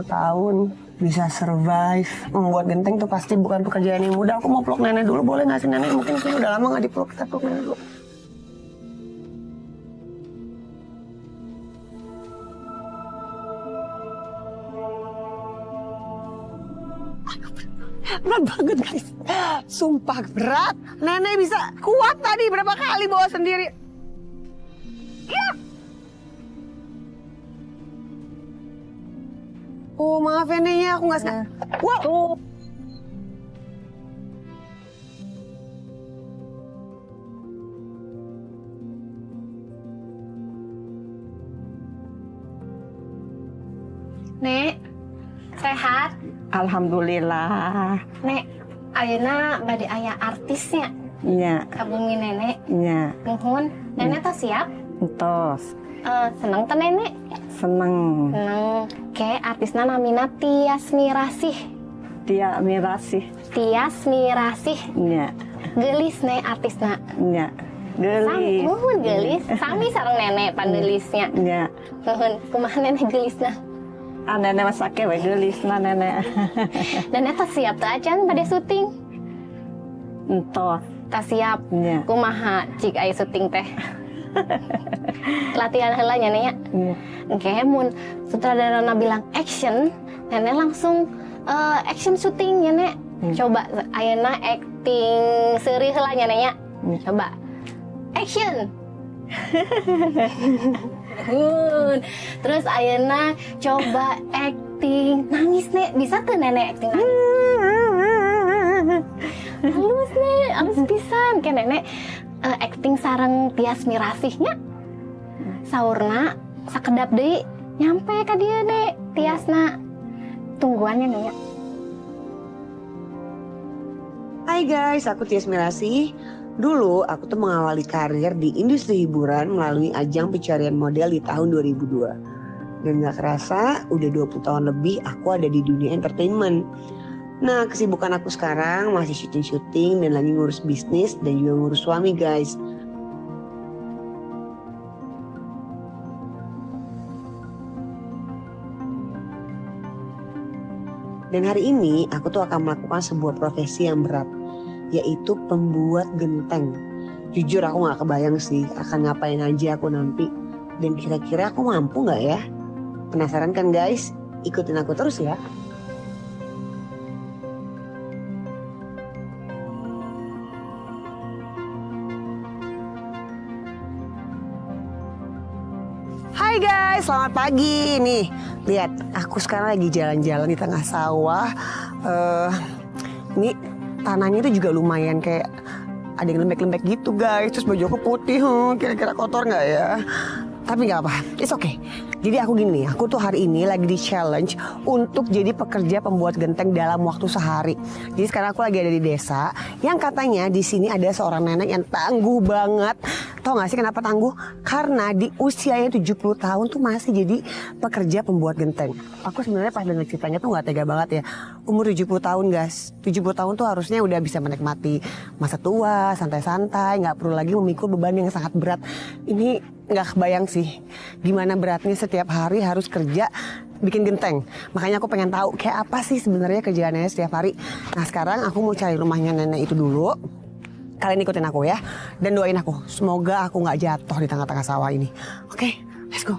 tahun bisa survive. Membuat genteng tuh pasti bukan pekerjaan yang mudah. Aku mau peluk nenek dulu, boleh nggak sih nenek? Mungkin udah lama nggak dipeluk, kita peluk nenek dulu. Berat banget guys, sumpah berat. Nenek bisa kuat tadi berapa kali bawa sendiri. Ya. Oh maaf ya Nek, aku nggak sengaja. Wow. Nek, sehat? Alhamdulillah. Nek, ayeuna bade aya artisnya. Iya. Kabumi nenek. Iya. Nuhun. Nenek teh siap? Entos. Seneng teh nenek? Seneng. Seneng. Ke artisna namina Tias Mirasih. Tia Mirasih. Tias Mirasih. Iya. Gelis nek artisna. Iya. Gelis. Nuhun gelis. Sami sareng nenek pandelisnya. Iya. Nuhun. Kumaha nenek gelisna? Nenek masake we gelis na nenek. Nenek teh siap teh acan pada syuting. Entos. Tak siap. Iya. Kumaha cik aya syuting teh. Latihan heula nya nek. Iya. Engke mun sutradarana bilang action, nenek langsung action syuting ya nek. Coba ayeuna acting seuri heula nya nek. Coba action. Terus ayeuna coba acting nangis nek, bisa tuh nenek acting nangis. Halus nek, halus pisan ke nenek acting sareng Tias Mirasihnya. Saurna sakedap deui nyampe ka dieu nek Tiasna. Tungguannya nek. Hai guys, aku Tias Mirasih. Dulu aku tuh mengawali karir di industri hiburan melalui ajang pencarian model di tahun 2002. Dan gak kerasa udah 20 tahun lebih aku ada di dunia entertainment. Nah kesibukan aku sekarang masih syuting-syuting dan lagi ngurus bisnis dan juga ngurus suami guys. Dan hari ini aku tuh akan melakukan sebuah profesi yang berat, yaitu pembuat genteng. Jujur aku gak kebayang sih akan ngapain aja aku nanti. Dan kira-kira aku mampu gak ya? Penasaran kan guys? Ikutin aku terus ya. Hai guys, selamat pagi. Nih, lihat aku sekarang lagi jalan-jalan di tengah sawah. Ini tanahnya itu juga lumayan kayak ada yang lembek-lembek gitu guys. Terus baju aku putih, kira-kira kotor nggak ya? Tapi nggak apa, it's okay. Jadi aku gini, aku tuh hari ini lagi di challenge untuk jadi pekerja pembuat genteng dalam waktu sehari. Jadi sekarang aku lagi ada di desa yang katanya di sini ada seorang nenek yang tangguh banget. Tahu nggak sih kenapa tangguh? Karena di usianya 70 tahun tuh masih jadi pekerja pembuat genteng. Aku sebenarnya pas denger ceritanya tuh nggak tega banget ya. Umur 70 tahun guys, 70 tahun tuh harusnya udah bisa menikmati masa tua, santai-santai, nggak perlu lagi memikul beban yang sangat berat. Ini nggak kebayang sih gimana beratnya setiap hari harus kerja bikin genteng. Makanya aku pengen tahu kayak apa sih sebenarnya kerjaannya setiap hari. Nah sekarang aku mau cari rumahnya nenek itu dulu. Kalian ikutin aku ya dan doain aku. Semoga aku nggak jatuh di tengah-tengah sawah ini. Oke, let's go.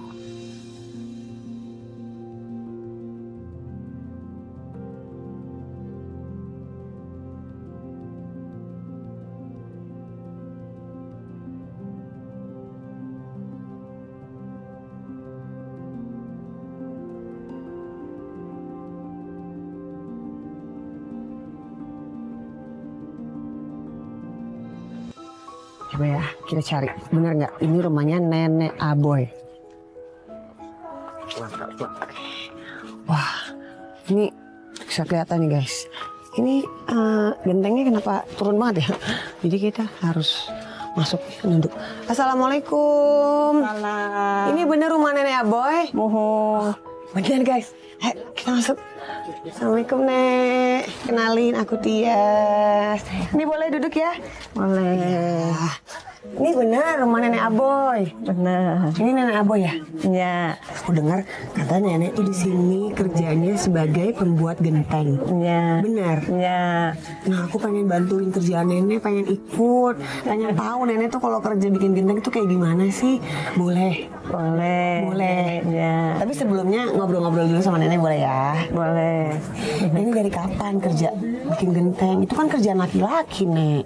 Coba ya, kita cari. Bener nggak? Ini rumahnya Nenek Aboy. Wah, ini bisa kelihatan nih guys. Ini gentengnya kenapa turun banget ya? Jadi kita harus masuk nunduk. Assalamualaikum. Salam. Ini bener rumah Nenek Aboy? Mohon. Bener guys. Kita masuk. Assalamualaikum Nek. Kenalin aku Tias. Ini boleh duduk ya? Boleh. Ini benar rumah nenek Aboy. Bener. Ini nenek Aboy ya? Ya. Aku dengar kata nenek tuh di sini kerjanya sebagai pembuat genteng. Ya. Benar. Ya. Nah, aku pengen bantuin kerjaan nenek, pengen ikut, pengen tahu nenek tuh kalau kerja bikin genteng itu kayak gimana sih? Boleh. Boleh. Boleh. Ya. Tapi sebelumnya ngobrol-ngobrol dulu sama nenek boleh ya? Boleh. Ini dari kapan kerja bikin genteng? Itu kan kerjaan laki-laki, Nek.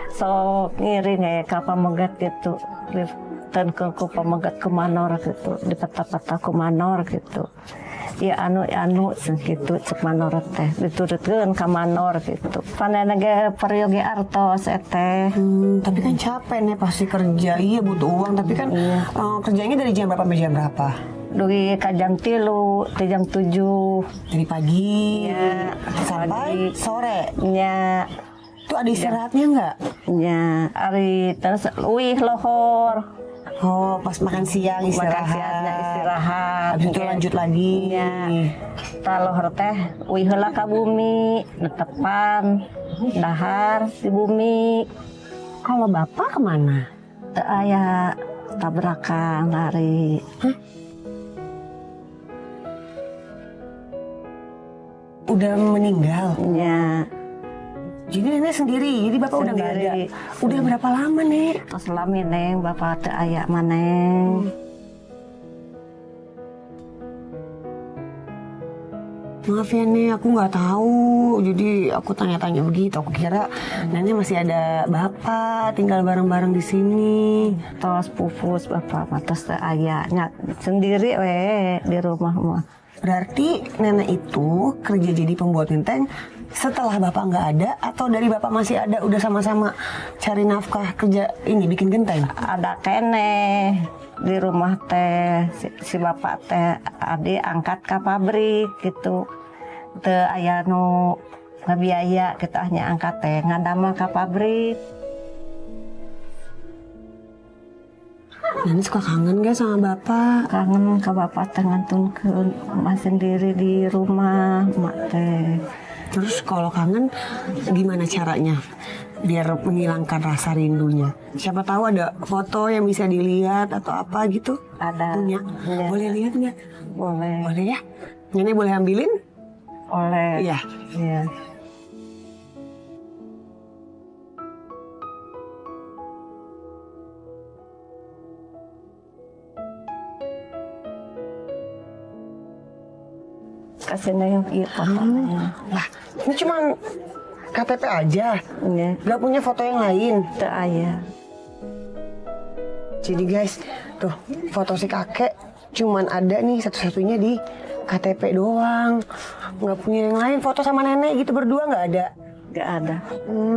So ngiring ka pamegat gitu. Dan ke pamegat ke manor gitu. Di peta-peta ke manor gitu. Ya anu gitu cek manor teh diturutkeun ka manor gitu. Panena ge peryogi artos teh. Tapi kan capek nih pasti kerja. Iya butuh uang, tapi kan kerjanya dari jam berapa sampai jam berapa? Dugi ka jam 3, jam 7. Dari pagi Ya, sampai pagi. sore. Nya, Itu ada istirahatnya nggak? nya ari terus uih lohor. Oh, pas makan siang istirahat. Makan siangnya istirahat. Habis itu lanjut lagi. Nya, talohor teh uih heula ka bumi, netepan, dahar di bumi. Kalau bapak kemana? Teu aya tabrakan lari. Udah meninggal. Nya, Jadi nenek sendiri. Jadi bapak udah nggak ada. Sendiri. Udah berapa lama nek? tos lami neng bapak teu aya maneng. Maaf ya nek, aku nggak tahu. Jadi aku tanya-tanya begitu. Aku kira nenek masih ada bapak tinggal bareng-bareng di sini. Tos pupus bapak mah tos teu aya nya sendiri we di rumah mah. Berarti nenek itu kerja jadi pembuat genteng setelah bapak nggak ada atau dari bapak masih ada udah sama-sama cari nafkah kerja ini bikin genteng? Ada kene di rumah teh si bapak teh adi angkat ke pabrik gitu. Teu aya nu ngabiaya kita hanya angkat teh ngadamel ke pabrik. Nenek suka kangen gak sama bapak? Kangen ke bapak teh ngantunkeun emak sendiri di rumah emak teh. Terus kalau kangen gimana caranya biar menghilangkan rasa rindunya? Siapa tahu ada foto yang bisa dilihat atau apa gitu? Ada. Punya? Iya. Boleh lihat nggak? Boleh. Boleh ya? Nenek boleh ambilin? Oleh. Iya. Iya. Kasih neng ieu fotonya. Lah, ini cuman KTP aja. Iya. Gak punya foto yang lain. Teu aya. Jadi guys, tuh foto si kakek cuman ada nih satu-satunya di KTP doang. Nggak punya yang lain. Foto sama nenek gitu berdua nggak ada. Gak ada.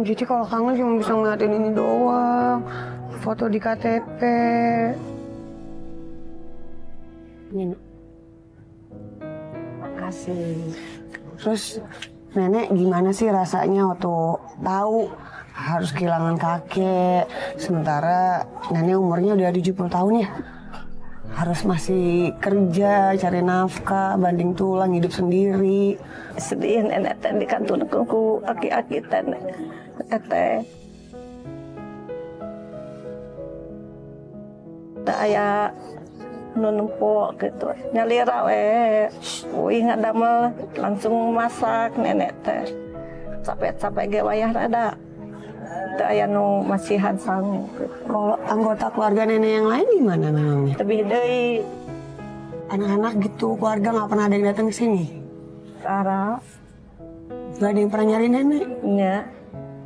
Jadi kalau kangen cuma bisa ngeliatin ini doang. Foto di KTP. Ini. Makasih. Terus nenek gimana sih rasanya waktu tahu harus kehilangan kakek, sementara nenek umurnya udah 70 tahun ya? Harus masih kerja, cari nafkah, banting tulang, hidup sendiri. Sedih nenek teh dikantunkeun ku aki-aki teh. Teh. Teu aya nu nempok gitu. Nyalira we. Uih ngadamel langsung masak nenek teh. Capek-capek ge wayah rada. Teu aya nu masihan sangu. Kalau anggota keluarga nenek yang lain gimana memangnya? Lebih deui Anak-anak gitu, keluarga nggak pernah ada yang datang ke sini? cara Gak ada yang pernah nyari nenek? nya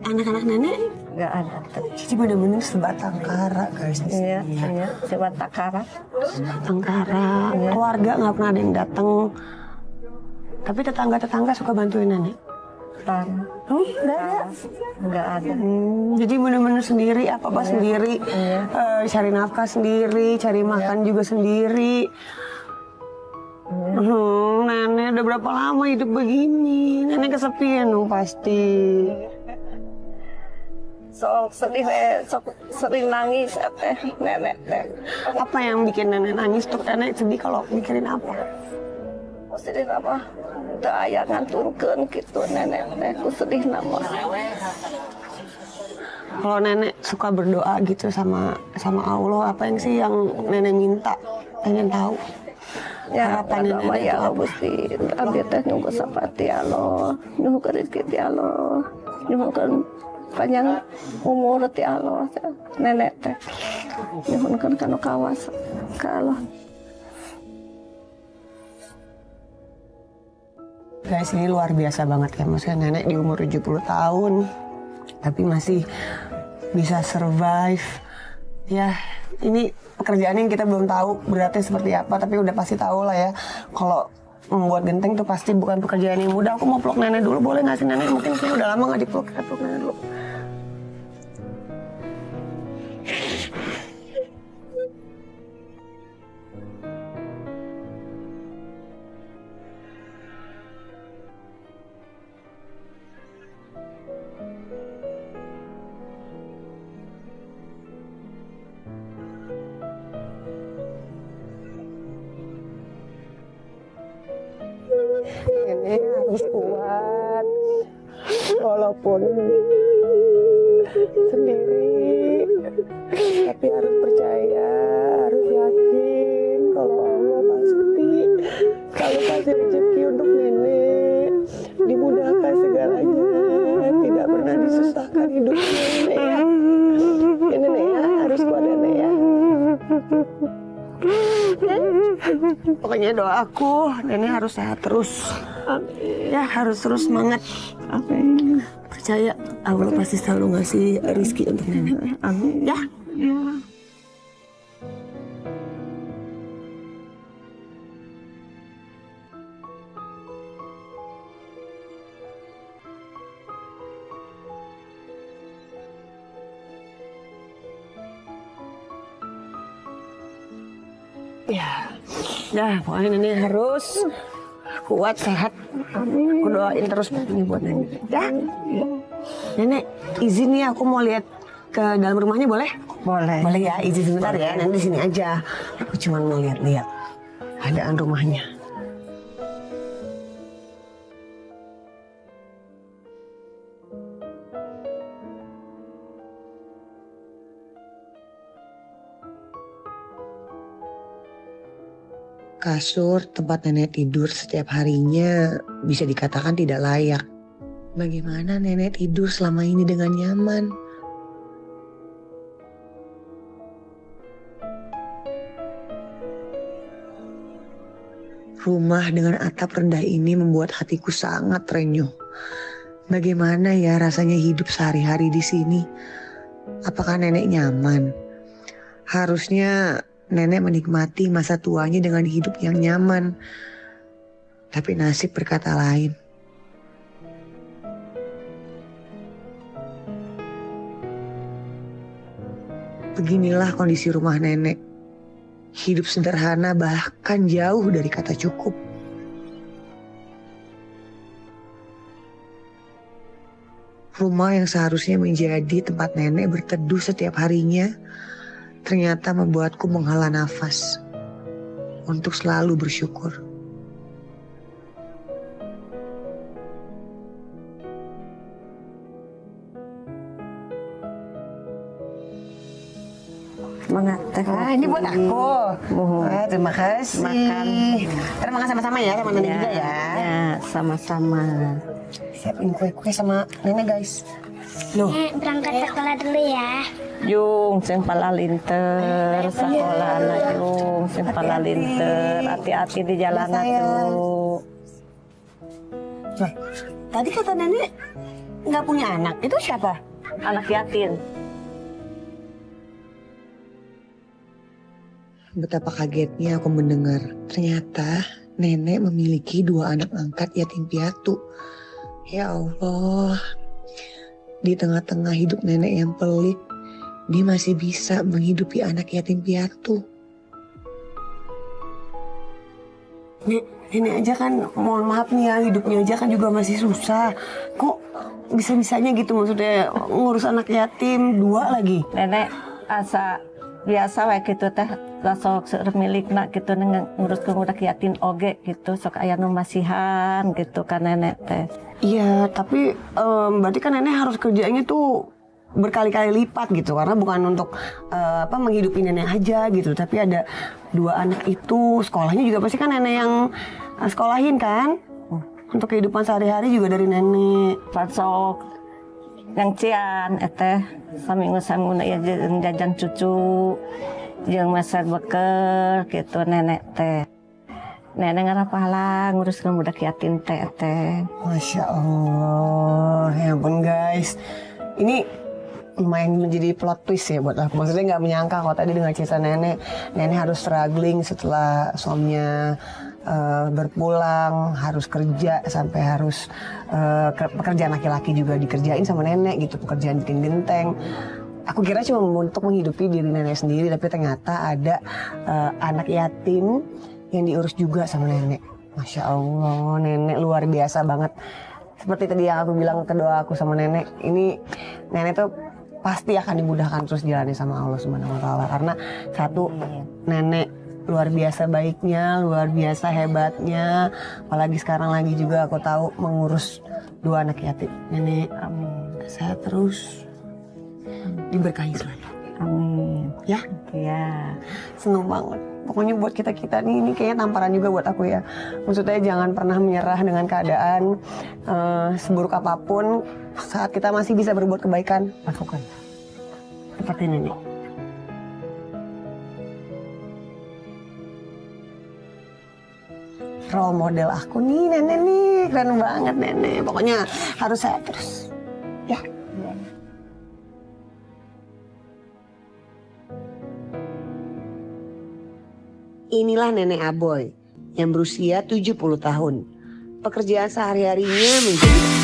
Anak-anak nenek? gak ada. Jadi bener-bener sebatang kara guys di Iya, sini. iya, coba takara. Sebatang kara, keluarga nggak pernah ada yang datang. Tapi tetangga-tetangga suka bantuin nenek. Tan, Nggak ada. nggak ada. Jadi bener-bener sendiri, apa-apa sendiri. Iya. Cari nafkah sendiri, cari makan juga sendiri. Nenek udah berapa lama hidup begini? Nenek kesepian dong pasti. Sok sedih, sok sering nangis, teh nenek teh. Apa yang bikin nenek nangis tuh? Nenek sedih kalau mikirin apa? Sedih apa? Teu aya ngantunkeun gitu nenek teh, ku sedih nama. kalau nenek suka berdoa gitu sama Allah, apa yang sih yang nenek minta? Pengen tahu. Ya Harapan agama nenek ya itu Allah apa? Gusti, abdi teh nyuguh sapati Allah, nyuguh rezeki ti Allah, nyuguhkeun panjang umur ti Allah, nenek teh nyuguhkeun kana kawas ka Allah. Guys, ini luar biasa banget ya, maksudnya nenek di umur 70 tahun tapi masih bisa survive. Ya, ini pekerjaan yang kita belum tahu beratnya seperti apa, tapi udah pasti tahu lah ya kalau membuat genteng tuh pasti bukan pekerjaan yang mudah. Aku mau peluk nenek dulu, boleh nggak sih nenek? Mungkin sih udah lama nggak dipeluk, kita peluk nenek dulu. Nenek harus kuat, walaupun sendiri, tapi harus percaya, harus yakin kalau Allah pasti selalu kasih rezeki untuk nenek, dimudahkan segalanya, tidak pernah disusahkan hidupnya nenek ya. Ya nenek ya, harus kuat nenek ya. Pokoknya doaku nenek harus sehat terus. Amin. Ya harus terus semangat. Amin. Percaya Allah pasti selalu ngasih rezeki untuk nenek. Amin. Ya. Ya, pokoknya nenek harus kuat, sehat. Aku doain terus pokoknya buat nenek. Ya. Nenek, izin nih aku mau lihat ke dalam rumahnya, boleh? Boleh. Boleh ya, izin sebentar ya. Nanti di sini aja. Aku cuma mau lihat-lihat keadaan rumahnya. Kasur tempat nenek tidur setiap harinya bisa dikatakan tidak layak. Bagaimana nenek tidur selama ini dengan nyaman? Rumah dengan atap rendah ini membuat hatiku sangat renyuh. Bagaimana ya rasanya hidup sehari-hari di sini? Apakah nenek nyaman? Harusnya nenek menikmati masa tuanya dengan hidup yang nyaman. Tapi nasib berkata lain. Beginilah kondisi rumah nenek. Hidup sederhana bahkan jauh dari kata cukup. Rumah yang seharusnya menjadi tempat nenek berteduh setiap harinya ternyata membuatku menghela nafas untuk selalu bersyukur. Semangat teh. Ini buat aku. Terima kasih. Makan. Kita makan sama-sama ya, sama nenek juga ya. Ya, sama-sama. Siapin kue-kue sama nenek guys. Loh, Berangkat sekolah dulu ya. Yung sing palalinter sekolah anak yung sing palalinter, hati-hati di jalanan tuh. nah, tadi kata nenek nggak punya anak. Itu siapa? Anak yatim. Betapa kagetnya aku mendengar ternyata nenek memiliki 2 anak angkat yatim piatu. Ya Allah, di tengah-tengah hidup nenek yang pelik, dia masih bisa menghidupi anak yatim piatu. Nenek aja kan, mohon maaf nih ya, hidupnya aja kan juga masih susah. Kok bisa-bisanya gitu maksudnya ngurus anak yatim 2 lagi? Nenek asa biasa wae gitu teh, sok seueur milikna gitu ngurus budak yatim oge gitu, sok aya nu masihan gitu kan nenek teh. Iya, tapi berarti kan nenek harus kerjanya tuh berkali-kali lipat gitu, karena bukan untuk menghidupi nenek aja gitu, tapi ada 2 anak itu sekolahnya juga pasti kan nenek yang sekolahin kan, untuk kehidupan sehari-hari juga dari nenek. Pasok yang cian eteh saminggu ya jajan cucu jeung masak beker gitu nenek teh. Nenek ngarap pahala nguruskeun budak yatim teh teh. Masya Allah, ya ampun guys, ini lumayan menjadi plot twist ya buat aku. Maksudnya nggak menyangka kalau tadi dengar cerita nenek harus struggling setelah suaminya berpulang, harus kerja sampai harus pekerjaan laki-laki juga dikerjain sama nenek gitu, pekerjaan bikin genteng. Aku kira cuma untuk menghidupi diri nenek sendiri, tapi ternyata ada anak yatim yang diurus juga sama nenek. Masya Allah, nenek luar biasa banget. Seperti tadi yang aku bilang ke doa aku sama nenek, ini nenek tuh pasti akan dimudahkan terus jalannya sama Allah Subhanahu wa taala, karena satu, nenek luar biasa baiknya, luar biasa hebatnya, apalagi sekarang lagi juga aku tahu mengurus 2 anak yatim. Nenek amin, sehat terus, diberkahi selalu. Amin. Ya, Ya. seneng banget. Pokoknya buat kita nih, ini kayaknya tamparan juga buat aku ya. Maksudnya jangan pernah menyerah dengan keadaan, seburuk apapun. Saat kita masih bisa berbuat kebaikan, lakukan. Seperti nenek. Role model aku nih nenek nih, keren banget nenek. Pokoknya harus sehat terus. Ya. Inilah nenek Aboy yang berusia 70 tahun. Pekerjaan sehari-harinya menjadi